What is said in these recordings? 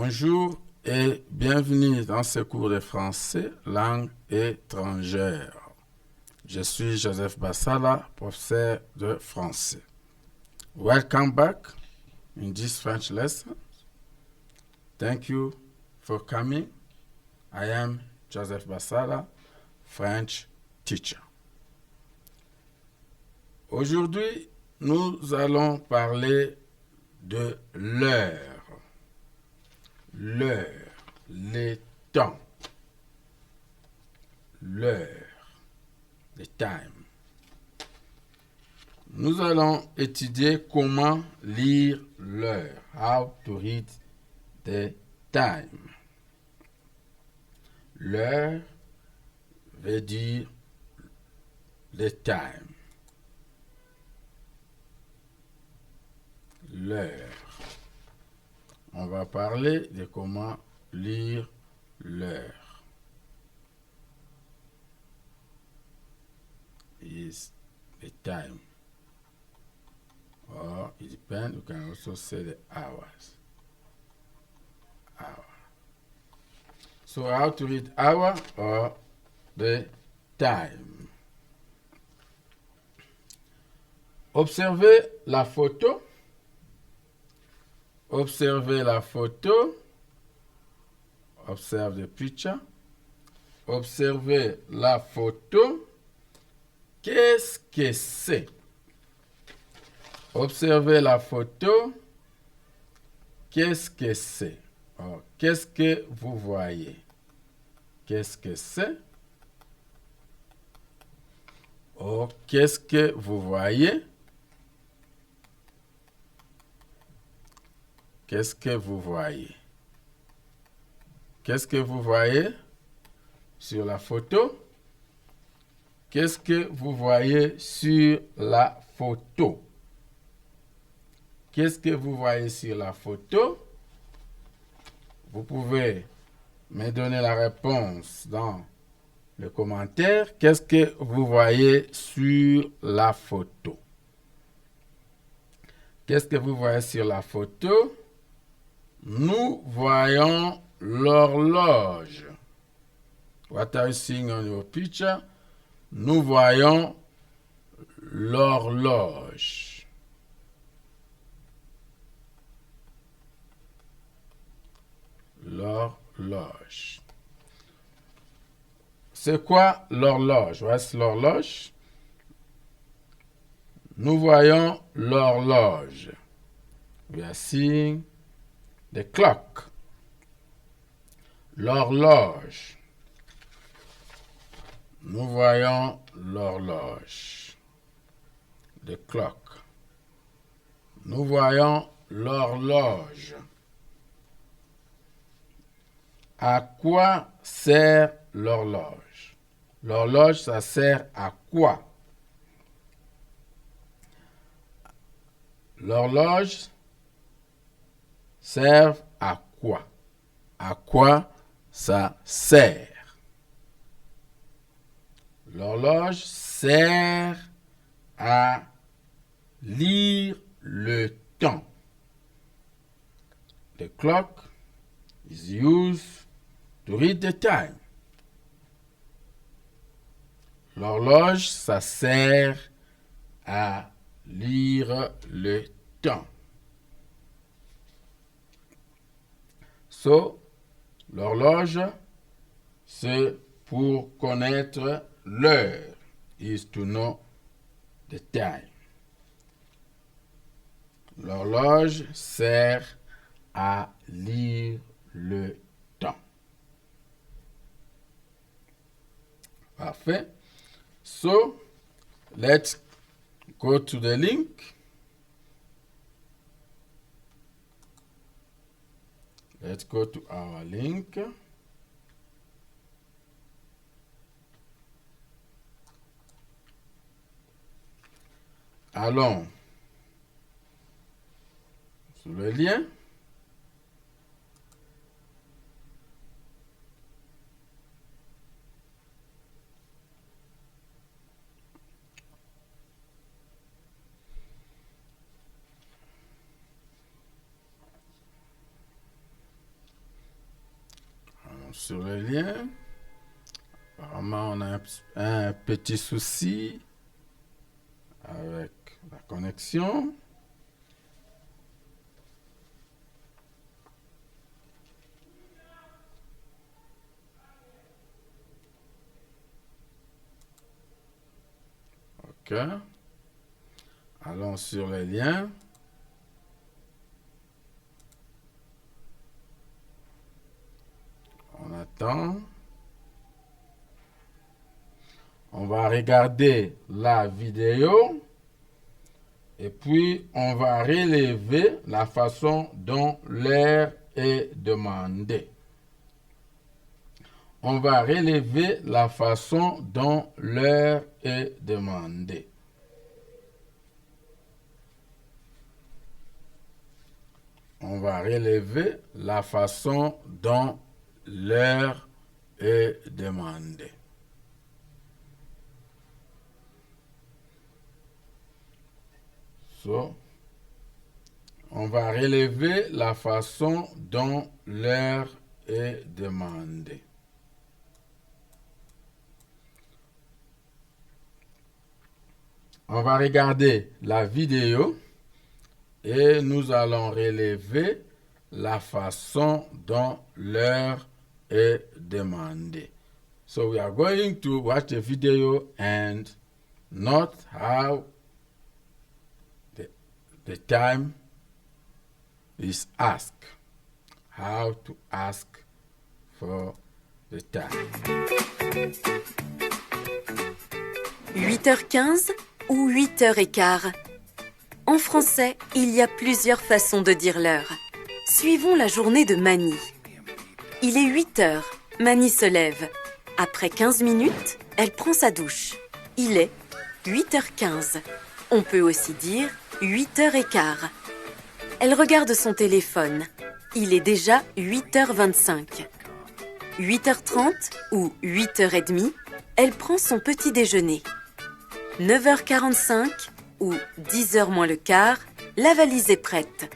Bonjour et bienvenue dans ce cours de français, langue étrangère. Je suis Joseph Bassala, professeur de français. Welcome back in this French lesson. Thank you for coming. I am Joseph Bassala, French teacher. Aujourd'hui, nous allons parler de l'heure. L'heure, les temps. L'heure, the time. Nous allons étudier comment lire l'heure. How to read the time. L'heure veut dire le time. L'heure. On va parler de comment lire l'heure. Is the time. Or it depends, you can also say the hours. Hour. So how to read hour or the time. Observez la photo. Observez la photo. Observe the picture. Observez la photo. Qu'est-ce que c'est? Observez la photo. Qu'est-ce que c'est? Oh, qu'est-ce que vous voyez? Qu'est-ce que c'est? Oh, qu'est-ce que vous voyez? Qu'est-ce que vous voyez? Qu'est-ce que vous voyez sur la photo? Qu'est-ce que vous voyez sur la photo? Qu'est-ce que vous voyez sur la photo? Vous pouvez me donner la réponse dans le commentaire. Qu'est-ce que vous voyez sur la photo? Qu'est-ce que vous voyez sur la photo? Nous voyons l'horloge. What are you seeing on your picture? Nous voyons l'horloge. L'horloge. C'est quoi l'horloge? What's l'horloge? Nous voyons l'horloge. We are seeing the clock. L'horloge. Nous voyons l'horloge. The clock. Nous voyons l'horloge. À quoi sert l'horloge? L'horloge, ça sert à quoi? L'horloge sert à quoi? À quoi ça sert? L'horloge sert à lire le temps. The clock is used to read the time. L'horloge, ça sert à lire le temps. So, l'horloge, c'est pour connaître l'heure. Is to know the time. L'horloge sert à lire le temps. Parfait. So, let's go to the link. Let's go to our link. Allons sur le lien. sur le lien. Apparemment, on a un petit souci avec la connexion. OK. Allons sur le lien. On attend. On va regarder la vidéo et puis on va relever la façon dont l'heure est demandée. On va relever la façon dont l'heure est demandée. On va relever la façon dont l'heure est demandée. On va relever la façon dont l'heure est demandée. On va regarder la vidéo et nous allons relever la façon dont l'heure est demandée. So we are going to watch the video and note how the time is asked. How to ask for the time. 8h15 ou 8h15. En français, il y a plusieurs façons de dire l'heure. Suivons la journée de Mani. Il est 8h. Mani se lève. Après 15 minutes, elle prend sa douche. Il est 8h15. On peut aussi dire 8h15. Elle regarde son téléphone. Il est déjà 8h25. 8h30 ou 8h30, elle prend son petit déjeuner. 9h45 ou 10h moins le quart, la valise est prête.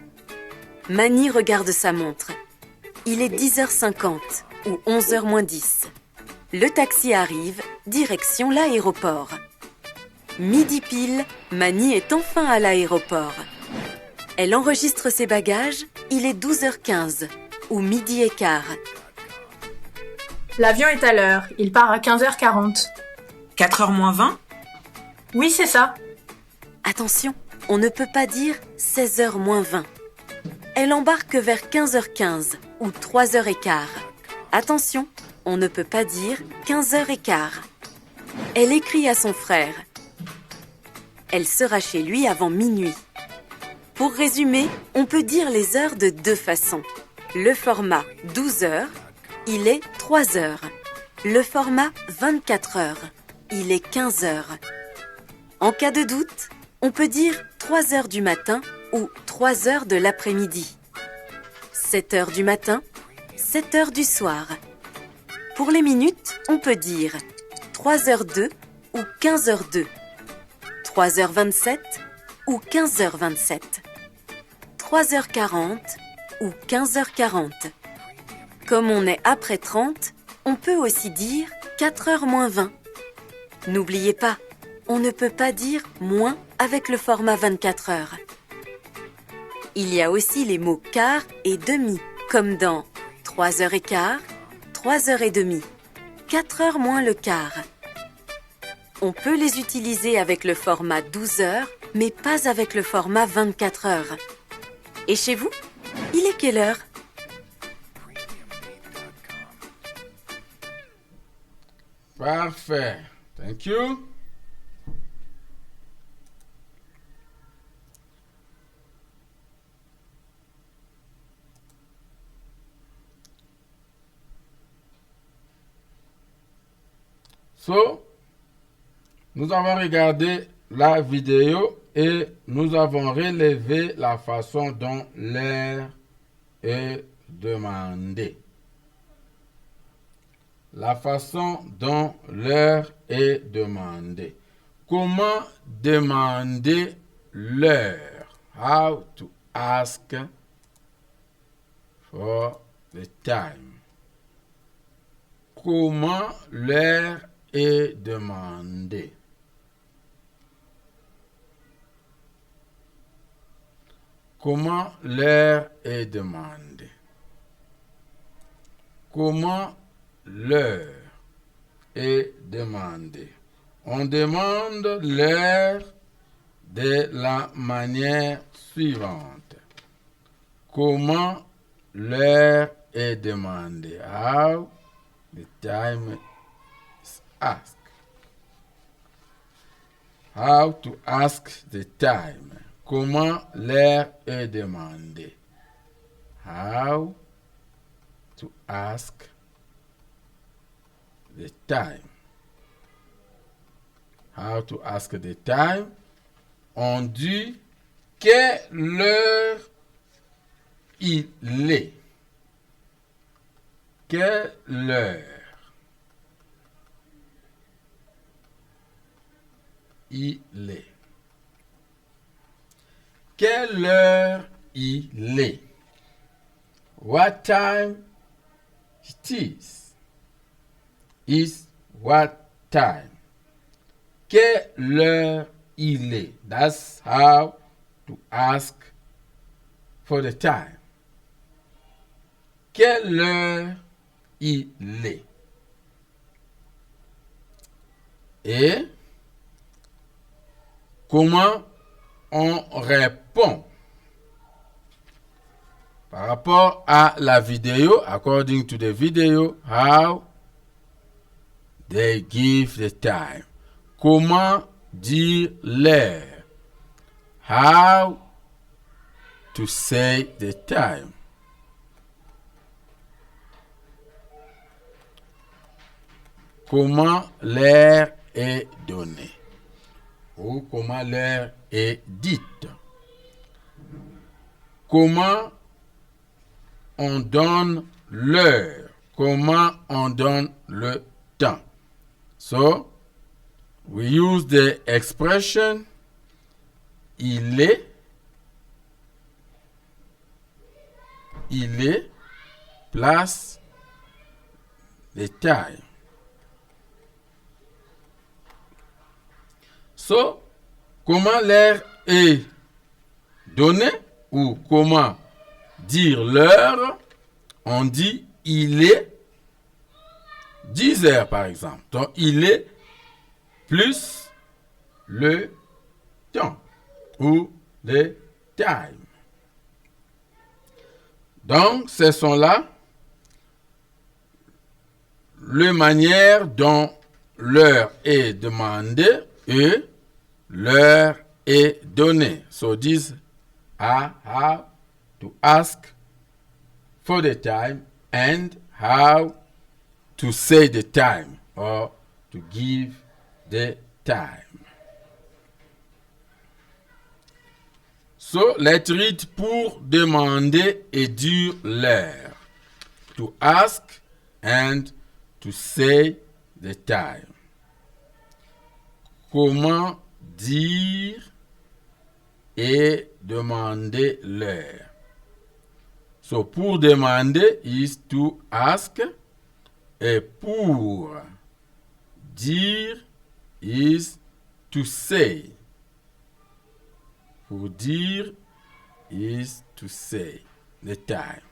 Mani regarde sa montre. Il est 10h50 ou 11h moins 10. Le taxi arrive, direction l'aéroport. Midi pile, Mani est enfin à l'aéroport. Elle enregistre ses bagages, il est 12h15 ou midi et quart. L'avion est à l'heure, il part à 15h40. 4h moins 20 ? Oui, c'est ça. Attention, on ne peut pas dire 16h moins 20. Elle embarque vers 15h15 ou 3h15. Attention, on ne peut pas dire 15h15. Elle écrit à son frère. Elle sera chez lui avant minuit. Pour résumer, on peut dire les heures de deux façons. Le format 12 heures, il est 3 heures. Le format 24 heures, il est 15 heures. En cas de doute, on peut dire 3 heures du matin ou 3 heures de l'après-midi. 7 heures du matin, 7 heures du soir. Pour les minutes, on peut dire 3h02 ou 15h02. 3h27 ou 15h27. 3h40 ou 15h40. Comme on est après 30, on peut aussi dire 4h moins 20. N'oubliez pas, on ne peut pas dire moins avec le format 24 heures. Il y a aussi les mots quart et demi, comme dans 3h15, 3h30, 4h moins le quart. On peut les utiliser avec le format 12 heures, mais pas avec le format 24 heures. Et chez vous, il est quelle heure ? Parfait. Thank you. So, nous avons regardé la vidéo et nous avons relevé la façon dont l'heure est demandée. La façon dont l'heure est demandée. Comment demander l'heure? How to ask for the time. Comment l'heure est demandée? Comment l'heure est demandée? Comment l'heure est demandée? On demande l'heure de la manière suivante. Comment l'heure est demandée? How the time is asked. How to ask the time. Comment l'heure est demandée? How to ask the time. How to ask the time. On dit quelle heure il est. Quelle heure il est. Quelle heure il est. What time it is. Is what time. Quelle heure il est. That's how to ask for the time. Quelle heure il est. Et comment on répond par rapport à la vidéo, according to the video, how they give the time. Comment dire l'heure. How to say the time. Comment l'heure est donnée. Ou comment l'heure est dite. Comment on donne l'heure. Comment on donne le temps. So, we use the expression il est, plus the time. So, comment l'heure est donnée ou comment dire l'heure, on dit il est 10 heures par exemple. Donc, il est plus le temps ou le time. Donc, ce sont là les manières dont l'heure est demandée et l'heure est donnée. So these are how to ask for the time and how to say the time or to give the time. So let's read pour demander et dire l'heure. To ask and to say the time. Comment dire et demander l'heure. So, pour demander is to ask. Et pour dire is to say. Pour dire is to say the time.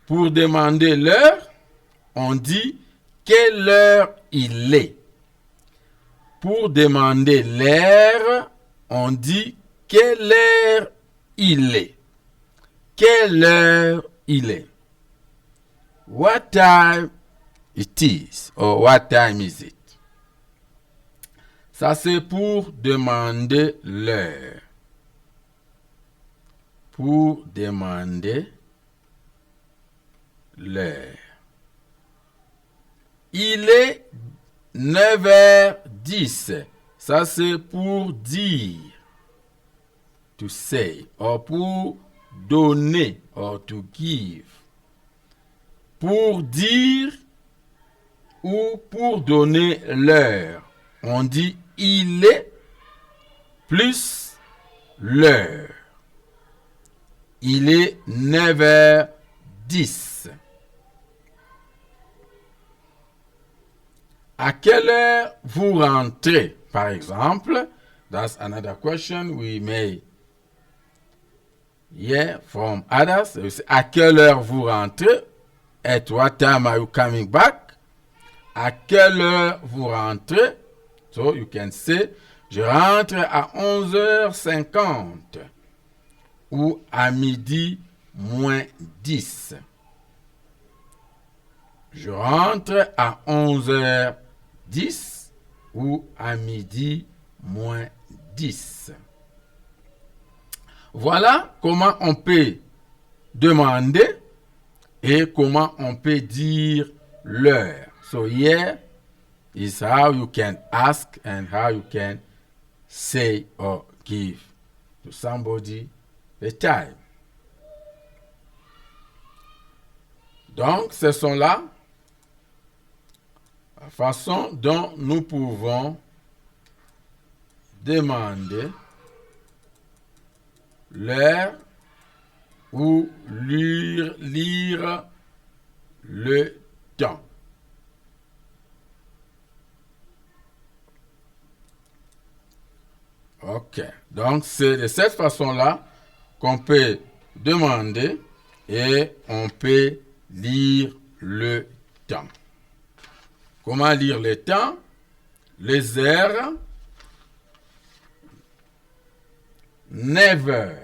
Pour demander l'heure, on dit quelle heure il est. Pour demander l'heure, on dit quelle heure il est. Quelle heure il est. What time it is or what time is it. Ça c'est pour demander l'heure. Pour demander l'heure. Il est 9h10. Ça, c'est pour dire. To say. Or pour donner. Or to give. Pour dire ou pour donner l'heure. On dit il est plus l'heure. Il est 9h10. À quelle heure vous rentrez? Par exemple, that's another question we may hear from others. À quelle heure vous rentrez? At what time are you coming back? À quelle heure vous rentrez? So you can say, je rentre à 11h50 ou à midi moins 10. Je rentre à 11h10 ou à midi moins 10. Voilà comment on peut demander et comment on peut dire l'heure. So here is how you can ask and how you can say or give to somebody the time. Donc, ce sont là la façon dont nous pouvons demander l'heure ou lire le temps. Ok, donc c'est de cette façon-là qu'on peut demander et on peut lire le temps. Comment lire le temps? Les heures. Never.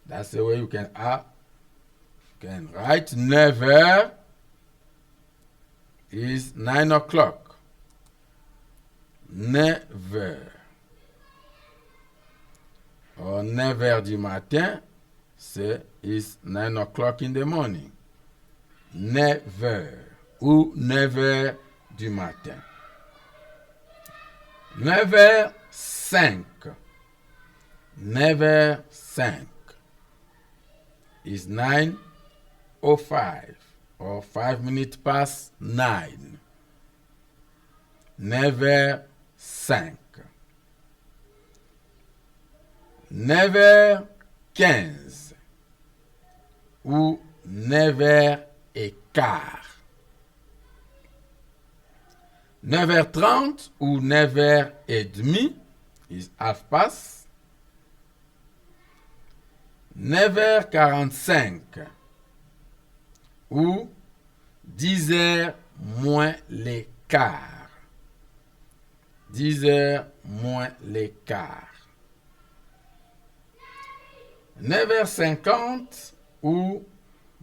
That's the way you can write. Never is 9 o'clock. Never. Or 9h du matin, c'est is 9 o'clock in the morning. Never. Ou 9h du matin. 9h05. 9h05 is 9:05 or 5 minutes past 9. 9h05. 9h15 ou 9h15. 9h30 ou 9h30 is half past. 9h45 ou 10h moins les quarts. 10h moins les quarts. 9h50 ou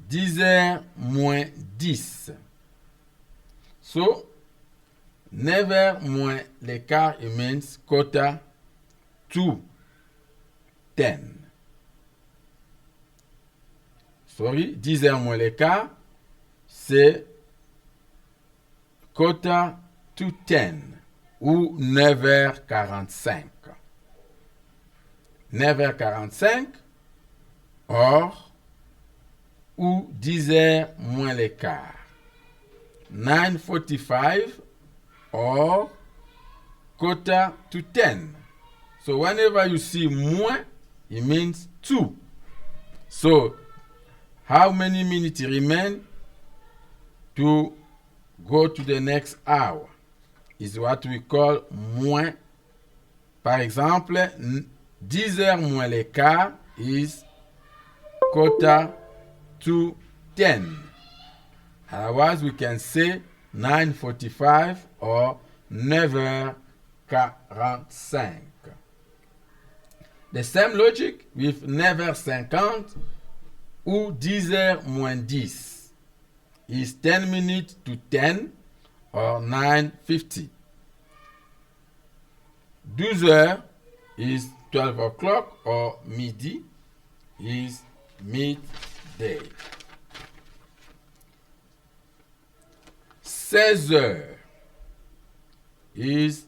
10h moins 10. So, 9h moins les quarts, it means quarter to 10. Sorry, 10h moins les quarts, c'est quarter to 10 ou 9h45. 9h45 or ou 10h moins les quarts. 9:45 or quarter to 10. So whenever you see moins, it means 2. So how many minutes remain to go to the next hour is what we call moins. Par exemple, 10h moins les quarts is quarter to 10. Otherwise, we can say 9:45 or 9h45. The same logic with 9h50 ou 10h moins 10 is 10 minutes to 10 or 9:50. 12h is 12 o'clock or midi is midday. 16h is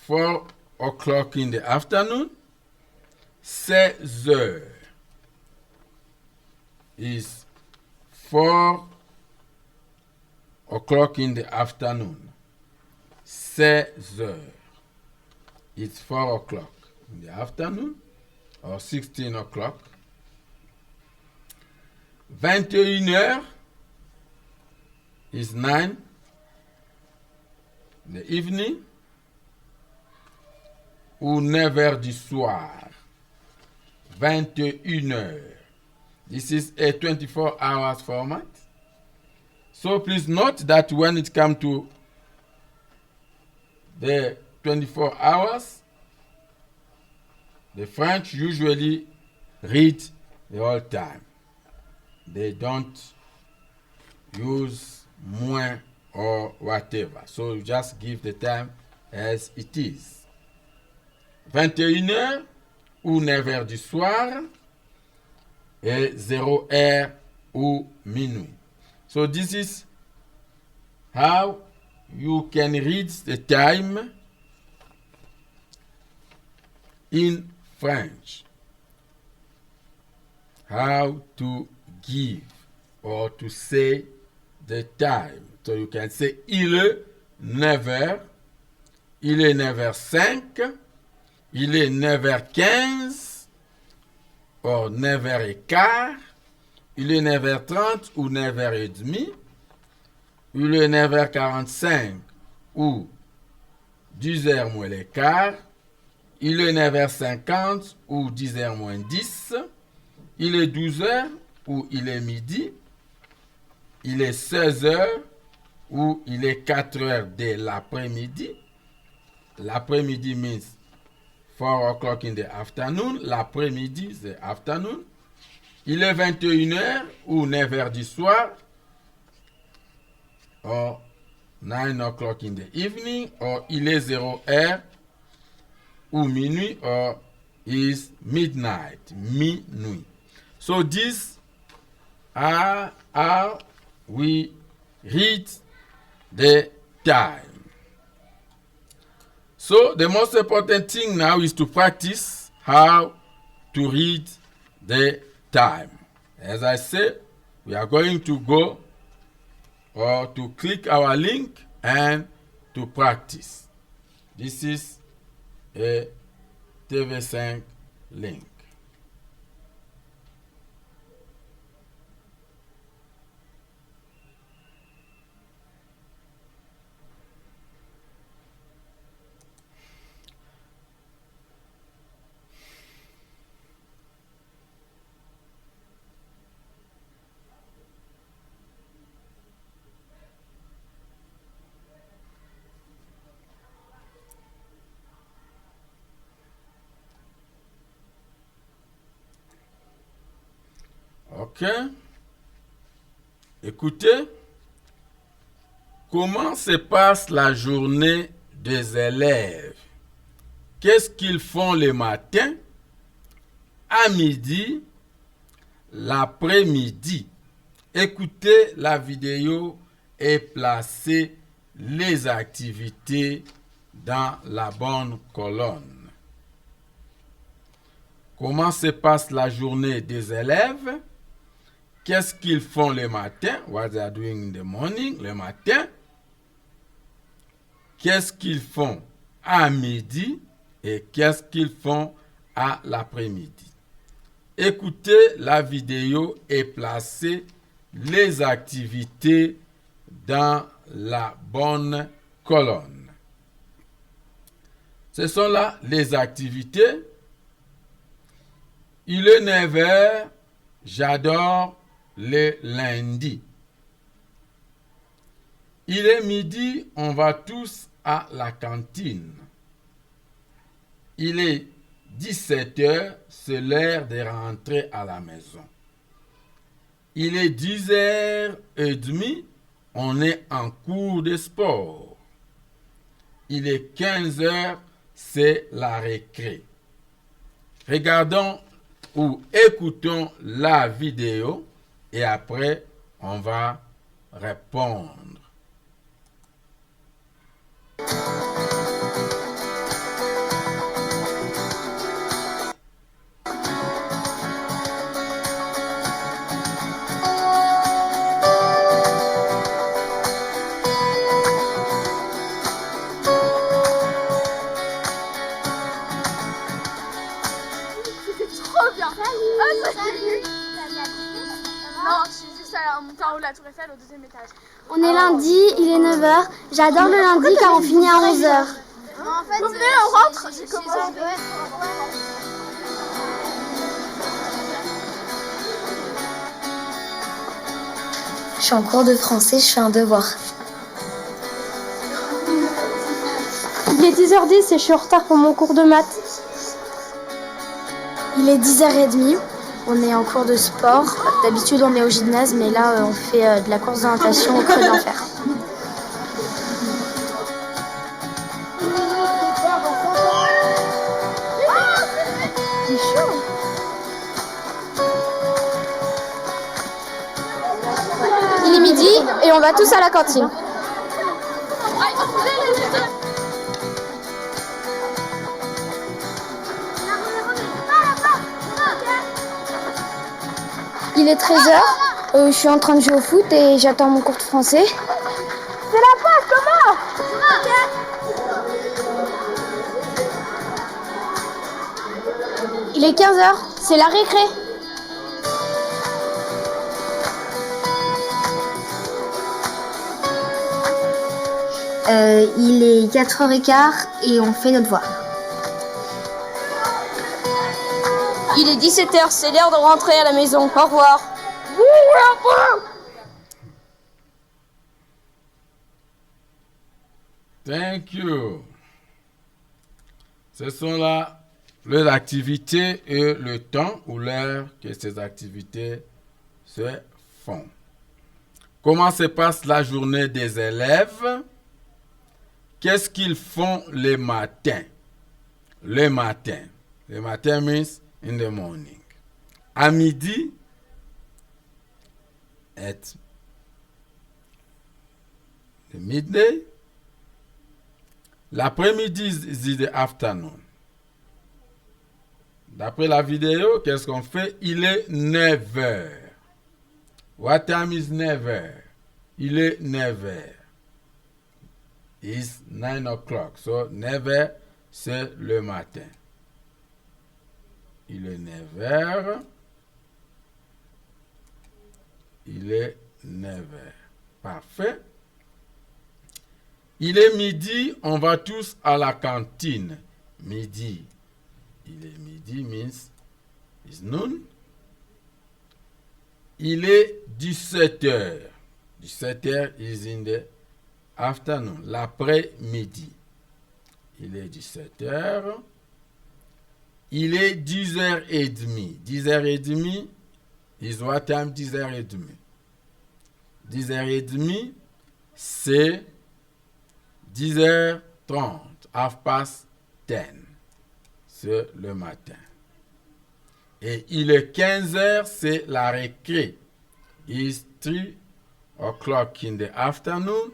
4 o'clock in the afternoon. 16h is 4 o'clock in the afternoon. 16h is 4 o'clock in the afternoon or 16 o'clock. 21h is 9 in the evening, ou 9 heures du soir, 21 heures. This is a 24 hours format. So please note that when it comes to the 24 hours, the French usually read the whole time. They don't use moins or whatever. So you just give the time as it is. 21 heures ou 9 heures du soir et 0 heure ou minuit. So this is how you can read the time in French. How to give or to say the time. So you can say il est 9 heures, il est 9h05, il est 9h15 ou 9h15, il est 9h30 ou 9h30, il est 9h45 ou 10h moins le quart, il est 9h50 ou 10h moins 10, il est 12h ou il est midi, il est 16h ou il est 4h de l'après-midi. L'après-midi means 4 o'clock in the afternoon. L'après-midi, c'est afternoon. Il est 21h ou 9h du soir. Or 9 o'clock in the evening. Or il est 0h ou minuit. Or is midnight. Minuit. So these are how we read the time. So the most important thing now is to practice how to read the time. As I said, we are going to go or to click our link and to practice. This is a TV5 link. Ok. Écoutez, comment se passe la journée des élèves? Qu'est-ce qu'ils font le matin, à midi, l'après-midi? Écoutez la vidéo et placez les activités dans la bonne colonne. Comment se passe la journée des élèves? Qu'est-ce qu'ils font le matin? What they are doing in the morning, le matin. Qu'est-ce qu'ils font à midi et qu'est-ce qu'ils font à l'après-midi? Écoutez la vidéo et placez les activités dans la bonne colonne. Ce sont là les activités. Il est 9 heures, j'adore le lundi. Il est midi, on va tous à la cantine. Il est 17 heures, c'est l'heure de rentrer à la maison. Il est 10h30, on est en cours de sport. Il est 15 heures, c'est la récré. Regardons ou écoutons la vidéo et après on va répondre. Trop bien. Salut. Salut. Non, je suis juste allée va monter en haut de la Tour Eiffel au 2e étage. On est lundi, il est 9 h. J'adore le lundi car on finit à 11 h. En fait, venez, on rentre. J'ai commencé. Je suis en cours de français, je fais un devoir. Il est 10h10 et je suis en retard pour mon cours de maths. Il est 10h30. On est en cours de sport. D'habitude, on est au gymnase, mais là, on fait de la course de natation au creux de l'enfer. C'est chaud. Il est midi et on va tous à la cantine. Il est 13 h. Je suis en train de jouer au foot et j'attends mon cours de français. C'est la passe, comment? Il est 15 h. C'est la récré. Il est 4h15 et on fait notre devoir. Il est 17 h, c'est l'heure de rentrer à la maison. Au revoir. Thank you. Ce sont là les activités et le temps ou l'heure que ces activités se font. Comment se passe la journée des élèves? Qu'est-ce qu'ils font le matin? Le matin. Le matin means in the morning. À midi, at the midday. L'après-midi is the afternoon. D'après la vidéo, qu'est-ce qu'on fait? Il est 9 h. What time is 9 h? Il est 9 h. It's 9 o'clock. So 9 h, c'est le matin. Il est 9 h. Il est 9 h. Parfait. Il est midi, on va tous à la cantine. Midi. Il est midi means it's noon. Il est 17 h. 17 h is in the afternoon, l'après-midi. Il est 17 h. Il est 10h30. 10h30 is what time? 10h30. 10h30, c'est 10h30, half past 10. C'est le matin. Et il est 15 h, c'est la récré. It's 3 o'clock in the afternoon.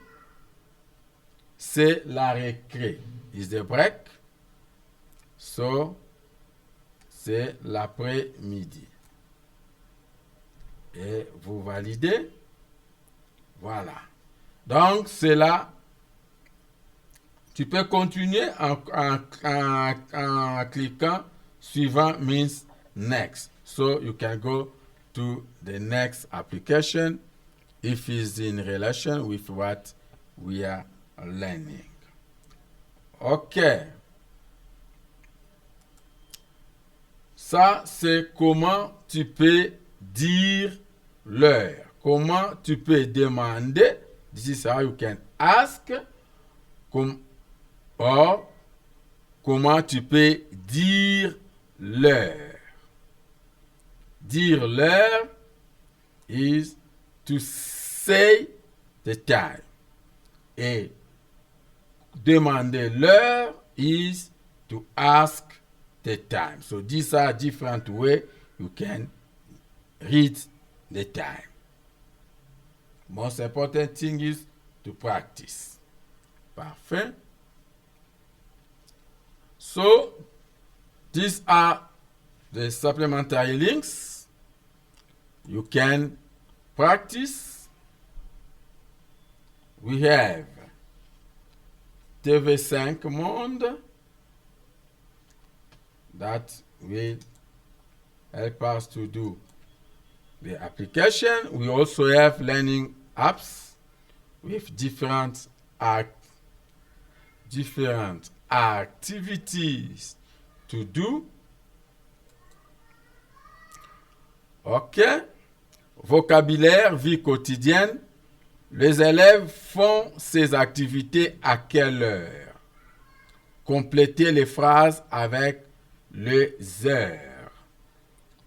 C'est la récré. It's the break. So, c'est l'après-midi. Et vous validez? Voilà. Donc, c'est là. Tu peux continuer en cliquant suivant means next. So you can go to the next application if it's in relation with what we are learning. OK. Ça, c'est comment tu peux dire l'heure. Comment tu peux demander. This is how you can ask. Or, comment tu peux dire l'heure. Dire l'heure is to say the time. Et demander l'heure is to ask the time. So these are different ways you can read the time. Most important thing is to practice. Parfait. So these are the supplementary links. You can practice. We have TV5 Monde that will help us to do the application. We also have learning apps with different activities to do. OK. Vocabulaire, vie quotidienne. Les élèves font ces activités à quelle heure? Complétez les phrases avec les heures.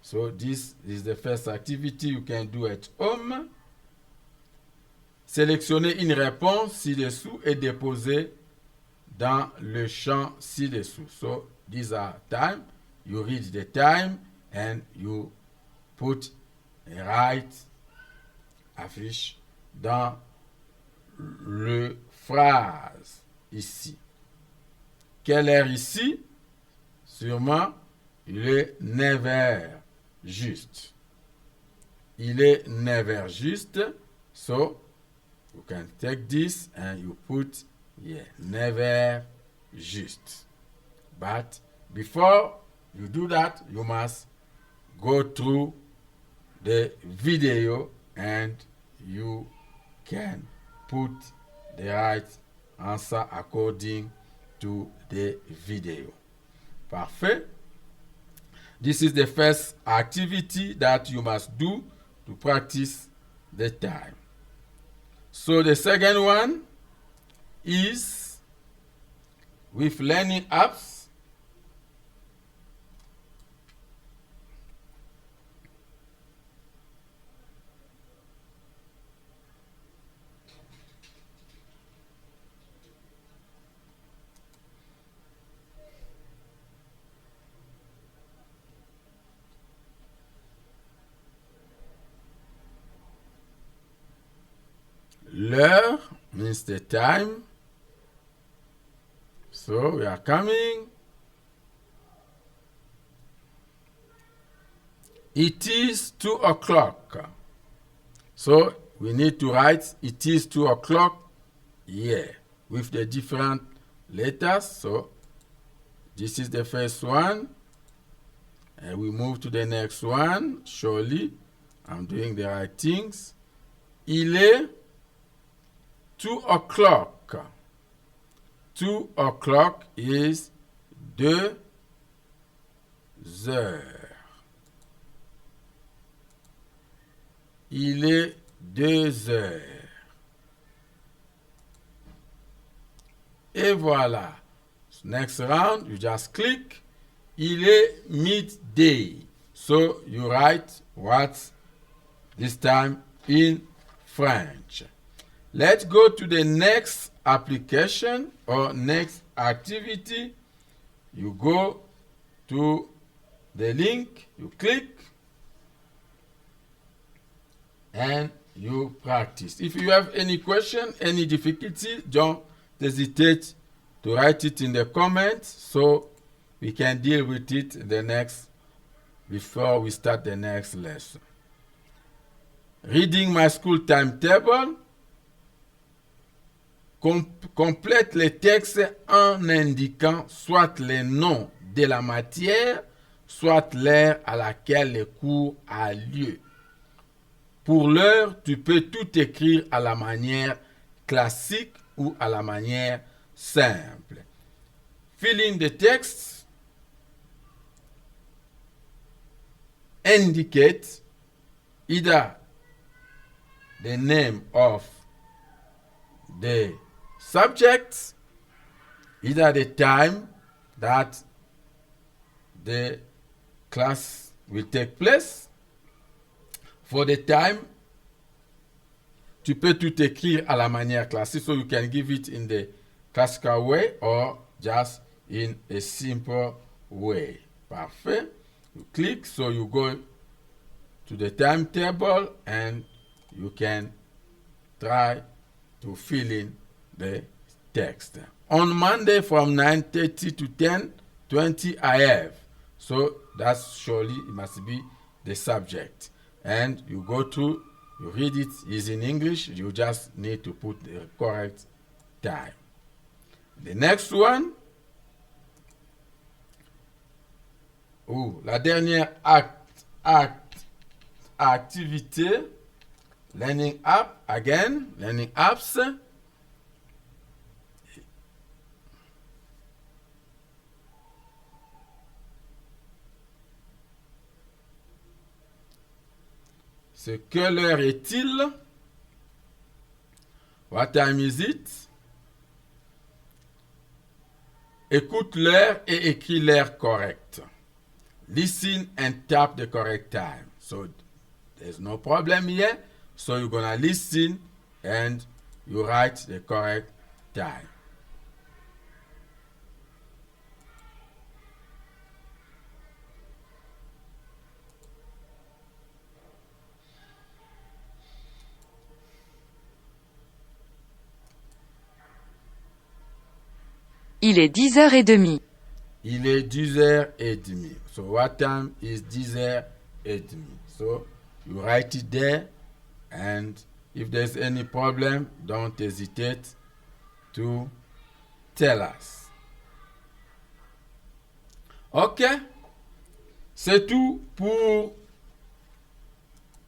So this is the first activity you can do at home. Sélectionnez une réponse ci-dessous et déposez dans le champ ci-dessous. So these are time. You read the time and you put a right affiche dans le phrase ici. Quelle heure ici? Sûrement, il est 9 heures juste. Il est 9 heures juste. So, you can take this and you put, 9 heures juste. But before you do that, you must go through the video and you can put the right answer according to the video. Parfait. This is the first activity that you must do to practice the time. So the second one is with learning apps. L'heure means the time. So we are coming. It is 2 o'clock. So we need to write it is 2 o'clock. Yeah, with the different letters. So this is the first one. And we move to the next one. Surely I'm doing the right things. Il est 2 o'clock. 2 o'clock is 2 heures. Il est 2 heures. Et voilà. Next round, you just click. Il est midday. So you write what this time in French. Let's go to the next application or next activity. You go to the link, you click, and you practice. If you have any question, any difficulty, don't hesitate to write it in the comments so we can deal with it before we start the next lesson. Reading my school timetable. Complète les textes en indiquant soit les noms de la matière, soit l'heure à laquelle le cours a lieu. Pour l'heure, tu peux tout écrire à la manière classique ou à la manière simple. Fill in the text. Indicate either the name of the subject, either the time that the class will take place. For the time, tu peux tout écrire à la manière classique, so you can give it in the classical way or just in a simple way. Parfait. You click, so you go to the timetable and you can try to fill in the text. On Monday from 9:30 to 10:20 I have. So that's surely it must be the subject. And you go to, you read it is in English, you just need to put the correct time. The next one. La dernière activité, learning app, again, learning apps. Ce quelle heure est-il? What time is it? Écoute l'heure et écris l'heure correcte. Listen and tap the correct time. So there's no problem here. So you're gonna listen and you write the correct time. Il est 10h30. Il est 10h30. So what time is 10h30? So you write it there, and if there's any problem, don't hesitate to tell us. Ok? C'est tout pour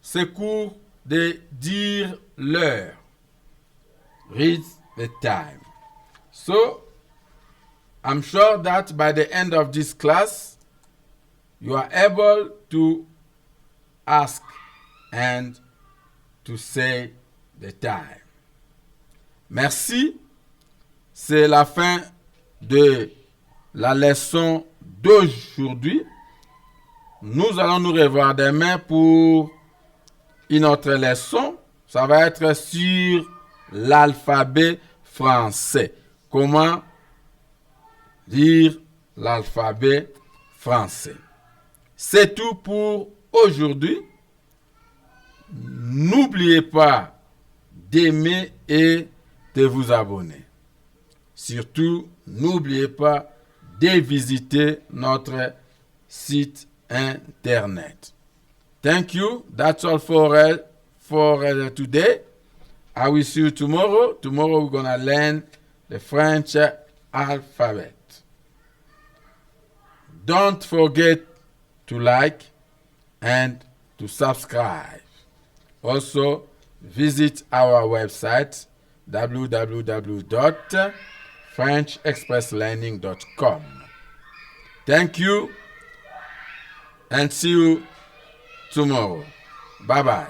ce cours de dire l'heure. Read the time. So, I'm sure that by the end of this class, you are able to ask and to say the time. Merci. C'est la fin de la leçon d'aujourd'hui. Nous allons nous revoir demain pour une autre leçon. Ça va être sur l'alphabet français. Comment lire l'alphabet français. C'est tout pour aujourd'hui. N'oubliez pas d'aimer et de vous abonner. Surtout, n'oubliez pas de visiter notre site internet. Thank you. That's all for today. I will see you tomorrow. Tomorrow we're going to learn the French alphabet. Don't forget to like and to subscribe. Also, visit our website www.frenchexpresslearning.com. Thank you and see you tomorrow. Bye-bye.